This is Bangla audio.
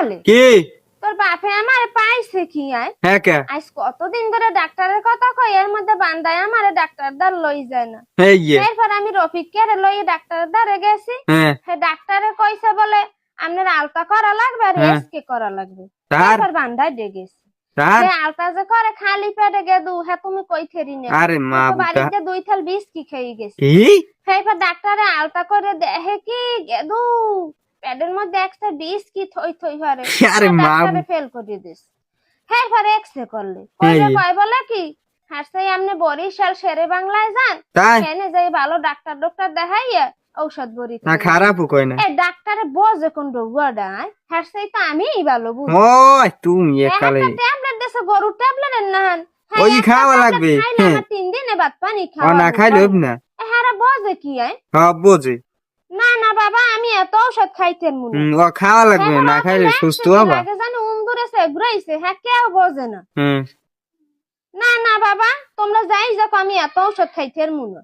মালে কি তোর বাপে আমার পাইছে কি হ্যাঁ কে আজ কতদিন ধরে ডাক্তারের কথা কই এর মধ্যে বান্দায় আমার ডাক্তার দার লই যায় না। এই যে এরপর আমি রফিককে লই ডাক্তার দারে গেছি। হ্যাঁ সে ডাক্তারে কইছে বলে আপনার আলতা করা লাগবে আর হ্যাঁ। এসকে করা লাগবে। তার এরপর বান্দায় ডেগেছি তার সে আলতা যে করে খালি পেটে গেদু হে তুমি কই থেরি নে আরে মা তো বুতা বাড়িতে দুই থাল বিস্কি খেয়ে গেছি। কি এরপর ডাক্তারে আলতা করে দেখে কি গেদু পেটের মধ্যে একটা বিস্কি থই থই করে আরে মা ডাক্তারে ফেল করে দিস। এরপর এক্সরে করলে কইলে কয় বলে কি হাসতে আপনি বরিশাল শেরে বাংলায় যান তাই এনে যাই ভালো ডাক্তার দেখাইয়া ঔষধ বড়ি না খারাপও কই না এ ডাক্তারে বজে কোন রোগটাই হাসতে তো আমিই ভালো বুঝি ও তুমি একালে একটা ট্যাবলেট দেছে গরুর ট্যাবলেট না ওই খাওয়া লাগবে হ্যাঁ 3 দিনে বাদ পানি ও খাওয়া না খাইলে হবে না হারা বজে কি হ্যাঁ বোঝে না বাবা আমি এত ঔষধ খাইতেন মনে ও খাওয়া লাগবে না খাইলে সুস্থ হবা জানি উন্দুরে সে ঘুরাইছে হ্যাঁ কেউ বোঝে না। হুম না বাবা তোমরা যাই যাক আমি এত ঔষধ খাইতেন মনে